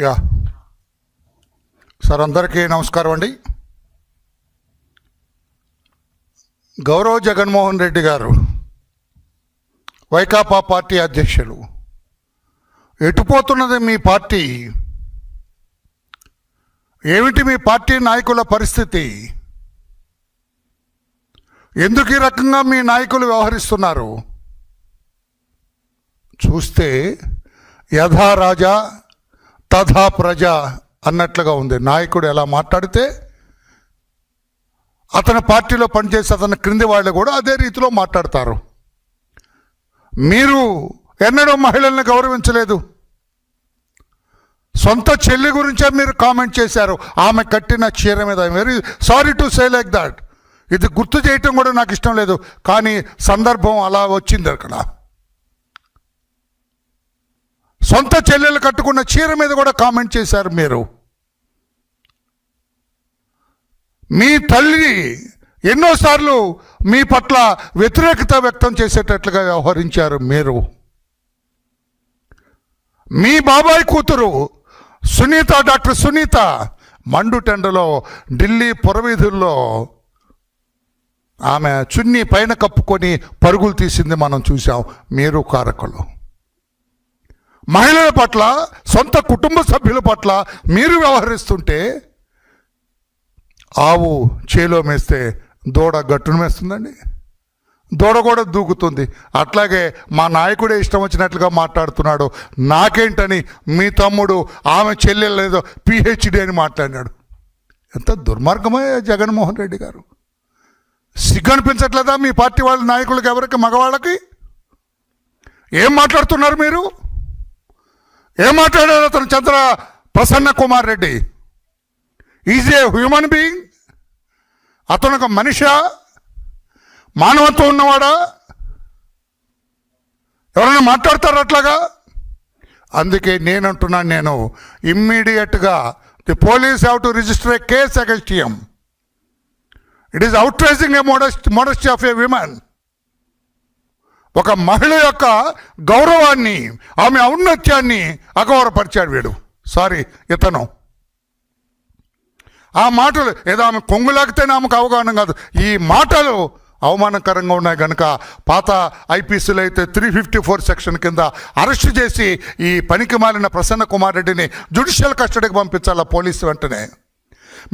Yeah sir, అందరికీ నమస్కారం అండి. గౌరవ్ జగన్మోహన్ రెడ్డి గారు వైకాపా పార్టీ అధ్యక్షులు, ఎటుపోతున్నది మీ పార్టీ? ఏమిటి మీ పార్టీ నాయకుల పరిస్థితి? ఎందుకు ఈ రకంగా మీ నాయకులు వ్యవహరిస్తున్నారు? చూస్తే యథా రాజా తథా ప్రజ అన్నట్లుగా ఉంది. నాయకుడు ఎలా మాట్లాడితే అతని పార్టీలో పనిచేసి అతని క్రింది వాళ్ళు కూడా అదే రీతిలో మాట్లాడతారు. మీరు ఎన్నడూ మహిళల్ని గౌరవించలేదు. సొంత చెల్లి గురించే మీరు కామెంట్ చేశారు, ఆమె కట్టిన చీర మీద. Very sorry to say like that. ఇది గుర్తు చేయటం కూడా నాకు ఇష్టం లేదు, కానీ సందర్భం అలా వచ్చింది. అక్కడ సొంత చెల్లెలు కట్టుకున్న చీర మీద కూడా కామెంట్ చేశారు మీరు. మీ తల్లి ఎన్నోసార్లు మీ పట్ల వ్యతిరేకత వ్యక్తం చేసేటట్లుగా వ్యవహరించారు మీరు. మీ బాబాయ్ కూతురు సునీత, డాక్టర్ సునీత, మండుటెండలో ఢిల్లీ పురవీధుల్లో ఆమె చున్నీ పైన కప్పుకొని పరుగులు తీసింది మనం చూసాం. మీరు కారకులు. మహిళల పట్ల, సొంత కుటుంబ సభ్యుల పట్ల మీరు వ్యవహరిస్తుంటే, ఆవు చేలో మేస్తే దూడ గట్టును మేస్తుందండి. దూడ కూడా దూకుతుంది. అట్లాగే మా నాయకుడే ఇష్టం వచ్చినట్లుగా మాట్లాడుతున్నాడు. నాకేంటని మీ తమ్ముడు ఆమె చెల్లెలేదో పిహెచ్డి అని మాట్లాడినాడు. ఎంత దుర్మార్గమే జగన్మోహన్ రెడ్డి గారు. సిగ్గు అనిపించట్లేదా మీ పార్టీ వాళ్ళ నాయకులకి, ఎవరికి, మగవాళ్ళకి? ఏం మాట్లాడుతున్నారు మీరు? ఏం మాట్లాడారు అతను? Chandra Prasanna Kumar Reddy is a human being. అతను ఒక మనిషా? మానవత్వం ఉన్నవాడా? ఎవరైనా మాట్లాడతారు అట్లాగా? అందుకే నేను ఇమ్మీడియట్గా the police have to register A case against him. It is outraging A modesty of A women. ఒక మహిళ యొక్క గౌరవాన్ని, ఆమె ఔన్నత్యాన్ని అగౌరవపరిచాడు వీడు. సారీ, ఇతను. ఆ మాటలు ఏదో ఆమె కొంగులాగితేనే ఆమెకు అవగాహన కాదు. ఈ మాటలు అవమానకరంగా ఉన్నాయి కనుక పాత ఐపీసీలో అయితే 354 సెక్షన్ కింద అరెస్టు చేసి ఈ పనికి మాలిన ప్రసన్న కుమార్ రెడ్డిని జ్యుడిషియల్ కస్టడీకి పంపించాల పోలీసు. వెంటనే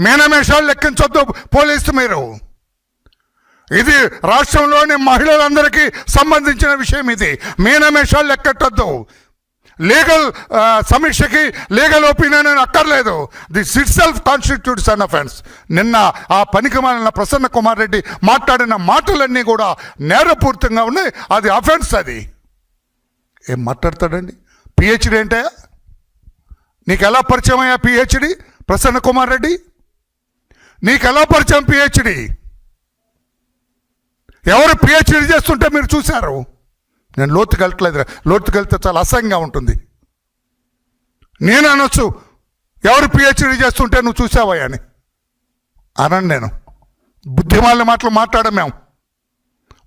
మేనమేషాలు లెక్కించొద్దు పోలీసు మీరు. ఇది రాష్ట్రంలోని మహిళలందరికీ సంబంధించిన విషయం. ఇది మేనమేషాలు లెక్కెట్టద్దు. లీగల్ సమీక్షకి లీగల్ ఒపీనియన్ అక్కర్లేదు. This it self constitutes an offence. నిన్న ఆ పనికి మాలిన ప్రసన్న కుమార్ రెడ్డి మాట్లాడిన మాటలన్నీ కూడా నేరపూరితంగా ఉన్నాయి. అది అఫెన్స్. అది ఏం మాట్లాడతాడండి? పిహెచ్డి ఏంటా? నీకు ఎలా పరిచయం అయ్యా పిహెచ్డి? ప్రసన్న కుమార్ రెడ్డి నీకు ఎలా పరిచయం పిహెచ్డి? ఎవరు పిహెచ్డి చేస్తుంటే మీరు చూశారు? నేను లోతుకి వెళ్ళట్లేదు. లోతుకి వెళ్తే చాలా అసహ్యంగా ఉంటుంది. నేను అనొచ్చు, ఎవరు పిహెచ్డి చేస్తుంటే నువ్వు చూసావయ్యా అని అనండి. నేను బుద్ధిమాలిన మాటలు మాట్లాడడం మేము.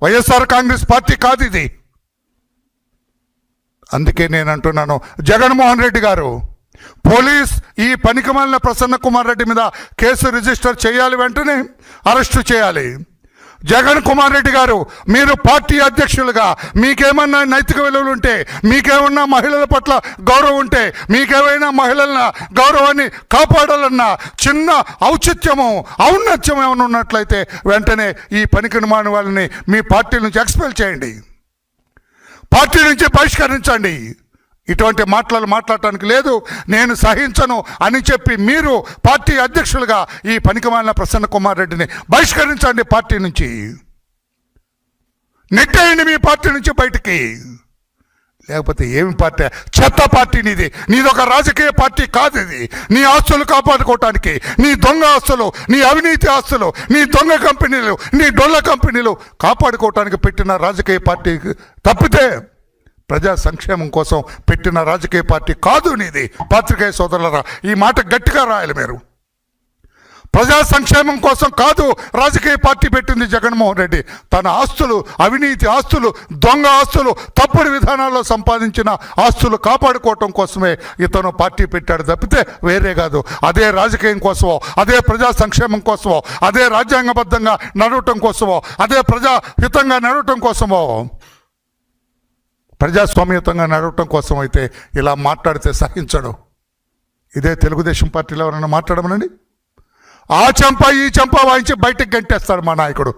వైఎస్ఆర్ కాంగ్రెస్ పార్టీ కాదు ఇది. అందుకే నేను అంటున్నాను, జగన్మోహన్ రెడ్డి గారు, పోలీస్ ఈ పనికిమాలిన ప్రసన్న కుమార్ రెడ్డి మీద కేసు రిజిస్టర్ చేయాలి, వెంటనే అరెస్టు చేయాలి. జగన్ కుమార్ రెడ్డి గారు, మీరు పార్టీ అధ్యక్షులుగా మీకేమన్నా నైతిక విలువలు ఉంటే, మీకేమన్నా మహిళల పట్ల గౌరవం ఉంటే, మీకేమైనా మహిళల గౌరవాన్ని కాపాడాలన్న చిన్న ఔచిత్యము, ఔన్నత్యం ఏమైనా ఉన్నట్లయితే వెంటనే ఈ పనికి మాలిన వాళ్ళని మీ పార్టీ నుంచి ఎక్స్పెల్ చేయండి, పార్టీ నుంచి బహిష్కరించండి. ఇటువంటి మాటలు మాట్లాడటానికి లేదు. నేను సహించను అని చెప్పి మీరు పార్టీ అధ్యక్షులుగా ఈ పనికిమాలిన ప్రసన్న కుమార్ రెడ్డిని బహిష్కరించండి. పార్టీ నుంచి నెట్టేయండి, మీ పార్టీ నుంచి బయటికి. లేకపోతే ఏమి పార్టీ? చెత్త పార్టీ నీది. నీదొక రాజకీయ పార్టీ కాదు ఇది. నీ ఆస్తులు కాపాడుకోవటానికి, నీ దొంగ ఆస్తులు, నీ అవినీతి ఆస్తులు, నీ దొంగ కంపెనీలు, నీ డొల్ల కంపెనీలు కాపాడుకోవటానికి పెట్టిన రాజకీయ పార్టీ తప్పితే ప్రజా సంక్షేమం కోసం పెట్టిన రాజకీయ పార్టీ కాదు నీది. పాత్రికేయ సోదరులరా, ఈ మాట గట్టిగా రాయాలి మీరు. ప్రజా సంక్షేమం కోసం కాదు రాజకీయ పార్టీ పెట్టింది జగన్మోహన్ రెడ్డి. తన ఆస్తులు, అవినీతి ఆస్తులు, దొంగ ఆస్తులు, తప్పుడు విధానాల్లో సంపాదించిన ఆస్తులు కాపాడుకోవటం కోసమే ఇతను పార్టీ పెట్టాడు తప్పితే వేరే కాదు. అదే రాజకీయం కోసమో, అదే ప్రజా సంక్షేమం కోసమో, అదే రాజ్యాంగబద్ధంగా నడవటం కోసమో, అదే ప్రజాహితంగా నడవటం కోసమో, ప్రజాస్వామ్యతంగా నడవటం కోసం అయితే ఇలా మాట్లాడితే సహించడు. ఇదే తెలుగుదేశం పార్టీలో ఎవరైనా మాట్లాడమనండి, ఆ చెంప ఈ చెంప వాయించి బయటకు గంటేస్తారు మా నాయకుడు.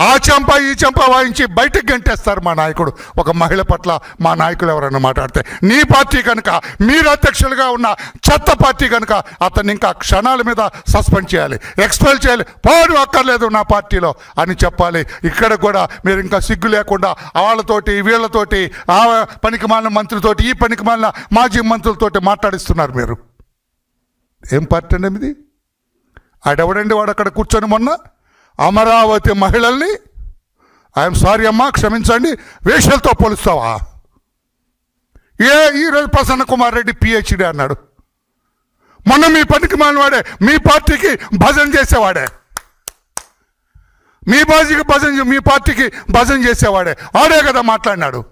ఆ చెంప ఈ చెంప వాయించి బయటకు గంటేస్తారు మా నాయకుడు. ఒక మహిళ పట్ల మా నాయకులు ఎవరైనా మాట్లాడితే, నీ పార్టీ కనుక, మీరు అధ్యక్షులుగా ఉన్న చెత్త పార్టీ కనుక అతన్ని ఇంకా క్షణాల మీద సస్పెండ్ చేయాలి, ఎక్స్పెల్ చేయాలి, పోను అక్కర్లేదు నా పార్టీలో అని చెప్పాలి. ఇక్కడ కూడా మీరు ఇంకా సిగ్గు లేకుండా వాళ్ళతోటి వీళ్ళతోటి, ఆ పనికి మాలిన మంత్రితోటి, ఈ పనికి మాలిన మాజీ మంత్రులతోటి మాట్లాడిస్తున్నారు మీరు. ఏం పార్టీ అండి ఇది? ఆడెవడండి వాడు అక్కడ కూర్చొని మొన్న అమరావతి మహిళల్ని, ఐఎమ్ సారీ అమ్మా క్షమించండి, వేషలతో పోలుస్తావా? ఈరోజు ప్రసన్న కుమార్ రెడ్డి పిహెచ్డి అన్నాడు. మొన్న మీ పనికి మాలినవాడే, మీ పార్టీకి భజన చేసేవాడే, మీ పార్టీకి భజన చేసేవాడే, ఆడే కదా మాట్లాడినాడు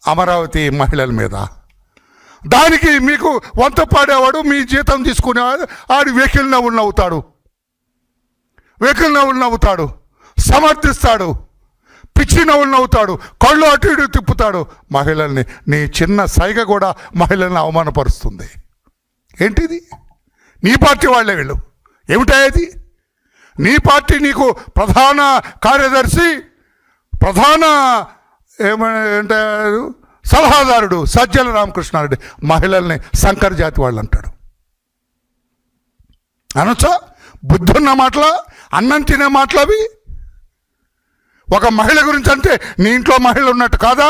అమరావతి మహిళల మీద. దానికి మీకు వంత పాడేవాడు, మీ జీతం తీసుకునేవాడు, ఆడి వెకిల్ నవ్వులు నవ్వుతాడు, సమర్థిస్తాడు, పిచ్చి నవ్వులు నవ్వుతాడు, కళ్ళు అటు ఇటు తిప్పుతాడు మహిళల్ని. నీ చిన్న సైగ కూడా మహిళల్ని అవమానపరుస్తుంది. ఏంటిది? నీ పార్టీ వాళ్ళే వీళ్ళు. ఏమిటాయేది? నీ పార్టీ నీకు ప్రధాన కార్యదర్శి, ప్రధాన ఏమంటే సలహాదారుడు సజ్జల రామకృష్ణారెడ్డి మహిళల్ని శంకర్ జాతి వాళ్ళు అంటాడు. అనొచ్చా? బుద్ధున్న మాటల, అన్నం తినే మాటలు అవి. ఒక మహిళ గురించి అంటే నీ ఇంట్లో మహిళలు ఉన్నట్టు కాదా?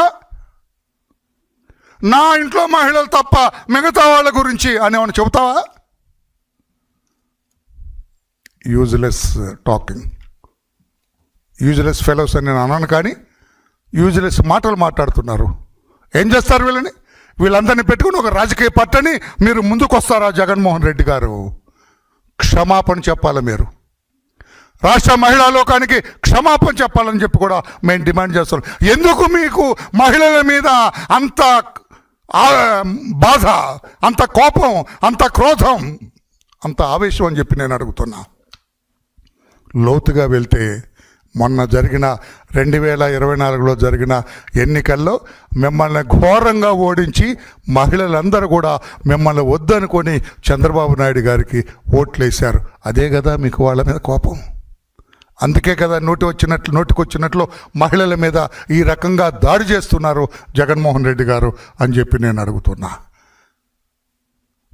నా ఇంట్లో మహిళలు తప్ప మిగతా వాళ్ళ గురించి అని ఏమైనా చెబుతావా? యూజ్లెస్ టాకింగ్, యూజ్లెస్ ఫెలోస్ అని నేను అన్నాను, కానీ యూజ్లెస్ మాటలు మాట్లాడుతున్నారు. ఏం చేస్తారు వీళ్ళని? వీళ్ళందరినీ పెట్టుకుని ఒక రాజకీయ పార్టీని మీరు ముందుకు వస్తారా? జగన్మోహన్ రెడ్డి గారు క్షమాపణ చెప్పాలి. మీరు రాష్ట్ర మహిళా లోకానికి క్షమాపణ చెప్పాలని చెప్పి కూడా మేము డిమాండ్ చేస్తున్నాం. ఎందుకు మీకు మహిళల మీద అంత బాధ, అంత కోపం, అంత క్రోధం, అంత ఆవేశం అని చెప్పి నేను అడుగుతున్నా. లోతుగా వెళ్తే మొన్న జరిగిన 2024లో జరిగిన ఎన్నికల్లో మిమ్మల్ని ఘోరంగా ఓడించి మహిళలందరూ కూడా మిమ్మల్ని వద్దనుకొని చంద్రబాబు నాయుడు గారికి ఓట్లేశారు. అదే కదా మీకు వాళ్ళ మీద కోపం. అందుకే కదా నోటికొచ్చినట్లు మహిళల మీద ఈ రకంగా దాడి చేస్తున్నారు జగన్మోహన్ రెడ్డి గారు అని చెప్పి నేను అడుగుతున్నా.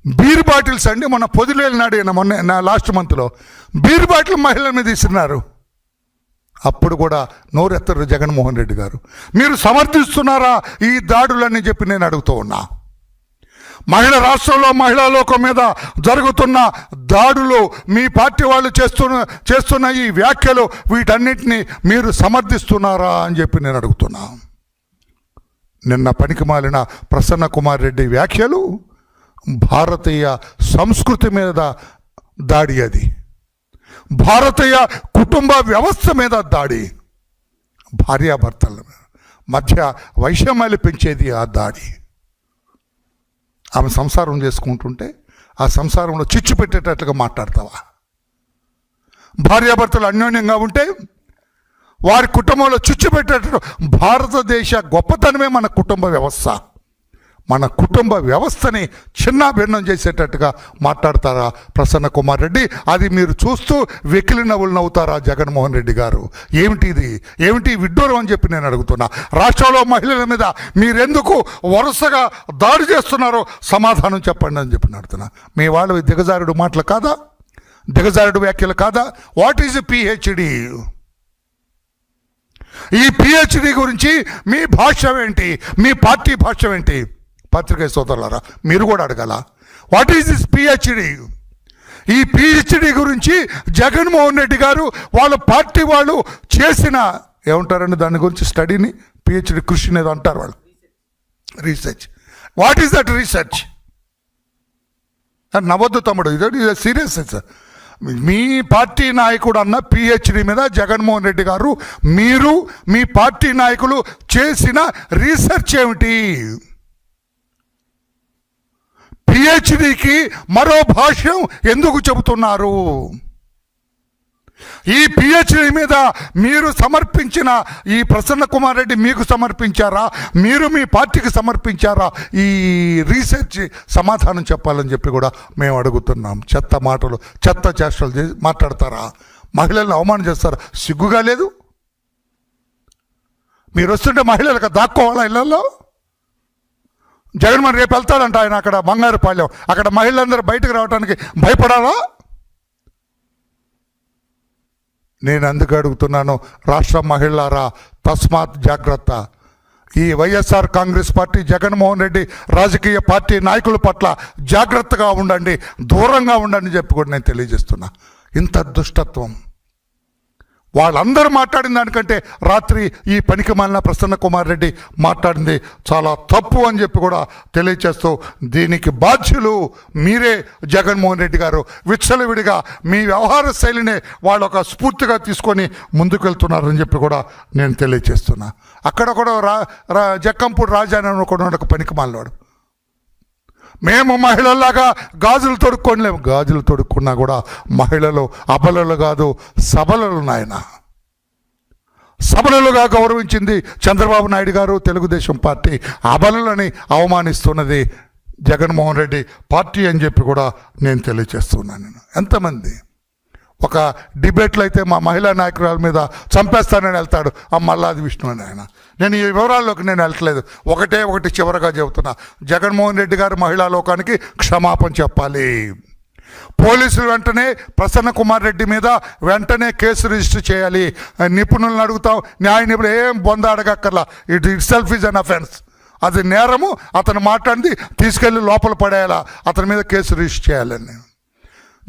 బీర్ బాటిల్స్ అండి, మొన్న పొదిలేలు నాడు మొన్న లాస్ట్ మంత్లో బీర్ బాటిల్ మహిళల మీద ఇస్తున్నారు. అప్పుడు కూడా నోరెత్తరు జగన్మోహన్ రెడ్డి గారు. మీరు సమర్థిస్తున్నారా ఈ దాడులని చెప్పి నేను అడుగుతూ ఉన్నా. రాష్ట్రంలో మహిళా లోకం మీద జరుగుతున్న దాడులు, మీ పార్టీ వాళ్ళు చేస్తున్న ఈ వ్యాఖ్యలు, వీటన్నిటిని మీరు సమర్థిస్తున్నారా అని చెప్పి నేను అడుగుతున్నా. నిన్న పనికిమాలిన ప్రసన్న కుమార్ రెడ్డి వ్యాఖ్యలు భారతీయ సంస్కృతి మీద దాడి, అది భారతీయ కుటుంబ వ్యవస్థ మీద దాడి, భార్యాభర్తల మధ్య వైషమ్యాలు పెంచేది ఆ దాడి. ఆమె సంసారం చేసుకుంటుంటే ఆ సంసారంలో చిచ్చు పెట్టేటట్లుగా మాట్లాడతావా? భార్యాభర్తలు అన్యోన్యంగా ఉంటే వారి కుటుంబంలో చిచ్చు పెట్టేటట్టు. భారతదేశ గొప్పతనమే మన కుటుంబ వ్యవస్థ. మన కుటుంబ వ్యవస్థని చిన్నాభిన్నం చేసేటట్టుగా మాట్లాడతారా ప్రసన్న కుమార్ రెడ్డి? అది మీరు చూస్తూ వెకిలి నవ్వులు నవ్వుతారా జగన్మోహన్ రెడ్డి గారు? ఏమిటి విడ్డూరం అని చెప్పి నేను అడుగుతున్నా. రాష్ట్రంలో మహిళల మీద మీరెందుకు వరుసగా దాడి చేస్తున్నారో సమాధానం చెప్పండి అని చెప్పి అడుగుతున్నా. మీ వాళ్ళు దిగజారుడు మాటలు కాదా? దిగజారుడు వ్యాఖ్యలు కాదా? What is PhD? ఈ పిహెచ్డి గురించి మీ భాష్యం ఏంటి? మీ పార్టీ భాష్యం ఏంటి? పత్రికా సోదరులారా, మీరు కూడా అడగాల. What is this PhD? ఈ పిహెచ్డి గురించి జగన్మోహన్ రెడ్డి గారు వాళ్ళ పార్టీ వాళ్ళు చేసిన, ఏమంటారండి దాని గురించి, స్టడీని పిహెచ్డి కృషి అనేది అంటారు వాళ్ళు, research. What is that research? నవ్వొద్దు తమ్ముడు, ఇది సీరియస్ సార్. మీ పార్టీ నాయకుడు అన్న పిహెచ్డి మీద జగన్మోహన్ రెడ్డి గారు, మీరు మీ పార్టీ నాయకులు చేసిన రీసెర్చ్ ఏమిటి? పిహెచ్డికి మరో భాష్యం ఎందుకు చెబుతున్నారు? ఈ పిహెచ్డి మీద మీరు సమర్పించిన ఈ ప్రసన్న కుమార్ రెడ్డి మీకు సమర్పించారా, మీరు మీ పార్టీకి సమర్పించారా? ఈ రీసెర్చ్ సమాధానం చెప్పాలని చెప్పి కూడా మేము అడుగుతున్నాం. చెత్త మాటలు, చెత్త చేష్టలు చేసి మాట్లాడతారా? మహిళలను అవమానం చేస్తారా? సిగ్గుగా లేదు? మీరు వస్తుంటే మహిళలకు దాక్కోవాలా ఇళ్లలో? జగన్మోహన్ రేపు వెళ్తాడంట ఆయన అక్కడ బంగారుపాలెం, అక్కడ మహిళలందరూ బయటకు రావడానికి భయపడాలా? నేను అందుకు అడుగుతున్నాను, రాష్ట్ర మహిళారా తస్మాత్ జాగ్రత్త. ఈ వైఎస్ఆర్ కాంగ్రెస్ పార్టీ, జగన్మోహన్ రెడ్డి రాజకీయ పార్టీ నాయకుల పట్ల జాగ్రత్తగా ఉండండి, దూరంగా ఉండండి చెప్పి కూడా నేను తెలియజేస్తున్నా. ఇంత దుష్టత్వం వాళ్ళందరూ మాట్లాడిన దానికంటే రాత్రి ఈ పనికిమాలిన ప్రసన్న కుమార్ రెడ్డి మాట్లాడింది చాలా తప్పు అని చెప్పి కూడా తెలియచేస్తూ, దీనికి బాధ్యులు మీరే జగన్మోహన్ రెడ్డి గారు. విచ్చలవిడిగా మీ వ్యవహార శైలినే వాళ్ళు ఒక స్ఫూర్తిగా తీసుకొని ముందుకు వెళ్తున్నారని చెప్పి కూడా నేను తెలియచేస్తున్నా. అక్కడ కూడా జక్కంపూడి రాజా అని ఒక పనికిమాలినవాడు, మేము మహిళల్లాగా గాజులు తొడుక్కోలేము. గాజులు తొడుక్కున్నా కూడా మహిళలు అబలలు కాదు, సబలలు. నాయన సబలలుగా గౌరవించింది చంద్రబాబు నాయుడు గారు, తెలుగుదేశం పార్టీ. అబలలని అవమానిస్తున్నది జగన్మోహన్ రెడ్డి పార్టీ అని చెప్పి కూడా నేను తెలియజేస్తున్నాను. ఎంతమంది ఒక డిబేట్లో అయితే మా మహిళా నాయకురాల మీద చంపేస్తానని వెళ్తాడు ఆ మల్లాది విష్ణు అని ఆయన. నేను ఈ వివరాల్లోకి నేను వెళ్ళట్లేదు. ఒకటి చివరగా చెబుతున్నా, జగన్మోహన్ రెడ్డి గారు మహిళా లోకానికి క్షమాపణ చెప్పాలి. పోలీసులు వెంటనే ప్రసన్న కుమార్ రెడ్డి మీద వెంటనే కేసు రిజిస్టర్ చేయాలి. నిపుణులను అడుగుతాం, న్యాయ నిపుణులు ఏం బొంద అడగక్కర్లా. Itself is an offence, అది నేరము. అతను మాట్లాడింది తీసుకెళ్ళి లోపల పడేయాలా, అతని మీద కేసు రిజిస్టర్ చేయాలని.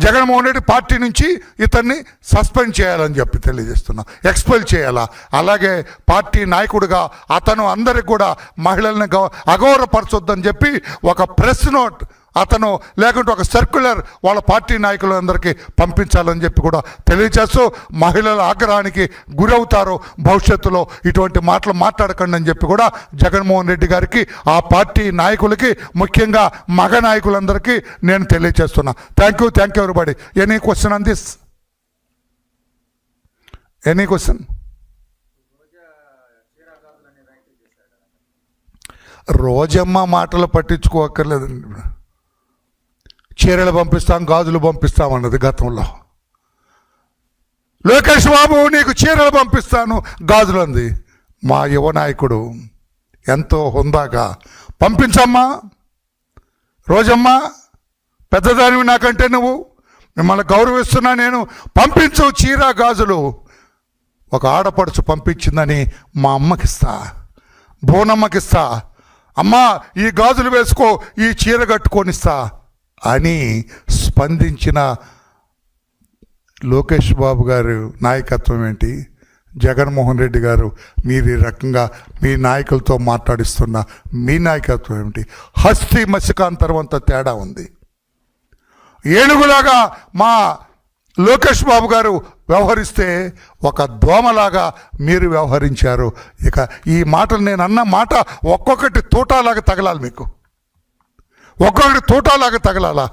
జగన్మోహన్ రెడ్డి పార్టీ నుంచి ఇతన్ని సస్పెండ్ చేయాలని చెప్పి తెలియజేస్తున్నాం, ఎక్స్పెల్ చేయాలా. అలాగే పార్టీ నాయకుడిగా అతను అందరికి కూడా మహిళల్ని అగౌరవపరచొద్దని చెప్పి ఒక ప్రెస్ నోట్ అతను, లేకుంటే ఒక సర్క్యులర్ వాళ్ళ పార్టీ నాయకులందరికీ పంపించాలని చెప్పి కూడా తెలియచేస్తూ, మహిళల ఆగ్రహానికి గురవుతారో భవిష్యత్తులో ఇటువంటి మాటలు మాట్లాడకండి అని చెప్పి కూడా జగన్మోహన్ రెడ్డి గారికి, ఆ పార్టీ నాయకులకి, ముఖ్యంగా మగ నాయకులందరికీ నేను తెలియచేస్తున్నా. Thank you everybody. Any question on this? Any question? Rojamma మాటలు పట్టించుకోక్కర్లేదండి. చీరలు పంపిస్తాం, గాజులు పంపిస్తాం అన్నది గతంలో. లోకేష్ బాబు నీకు చీరలు పంపిస్తాను, గాజులు అంది. మా యువ నాయకుడు ఎంతో హుందాగా పంపించమ్మా, రోజమ్మా పెద్దదానివి నాకంటే, నువ్వు మిమ్మల్ని గౌరవిస్తున్నా, నేను పంపించు చీర గాజులు. ఒక ఆడపడుచు పంపించిందని మా అమ్మకిస్తా, బోనమ్మకిస్తా, అమ్మా ఈ గాజులు వేసుకో, ఈ చీర కట్టుకొనిస్తా అని స్పందించిన లోకేష్ బాబు గారు నాయకత్వం ఏంటి? జగన్మోహన్ రెడ్డి గారు మీరు ఈ రకంగా మీ నాయకులతో మాట్లాడిస్తున్న మీ నాయకత్వం ఏమిటి? హస్తి మత్స్యకాంతరం అంత తేడా ఉంది. ఏనుగులాగా మా లోకేష్ బాబు గారు వ్యవహరిస్తే ఒక దోమలాగా మీరు వ్యవహరించారు. ఇక ఈ మాటలు, నేను అన్న మాట ఒక్కొక్కటి తోటాలాగా తగలాలి, మీకు ఒక్కొక్కటి తోటాలాగా తగలాలా.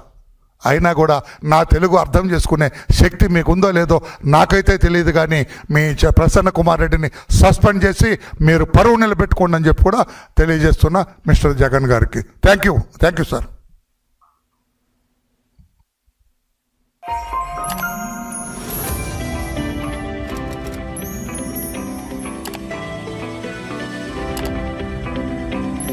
అయినా కూడా నా తెలుగు అర్థం చేసుకునే శక్తి మీకుందో లేదో నాకైతే తెలియదు. కానీ మీ ప్రసన్న కుమార్ రెడ్డిని సస్పెండ్ చేసి మీరు పరువు నిలబెట్టుకోండి అని చెప్పి కూడా తెలియజేస్తున్నా మిస్టర్ జగన్ గారికి. Thank you sir.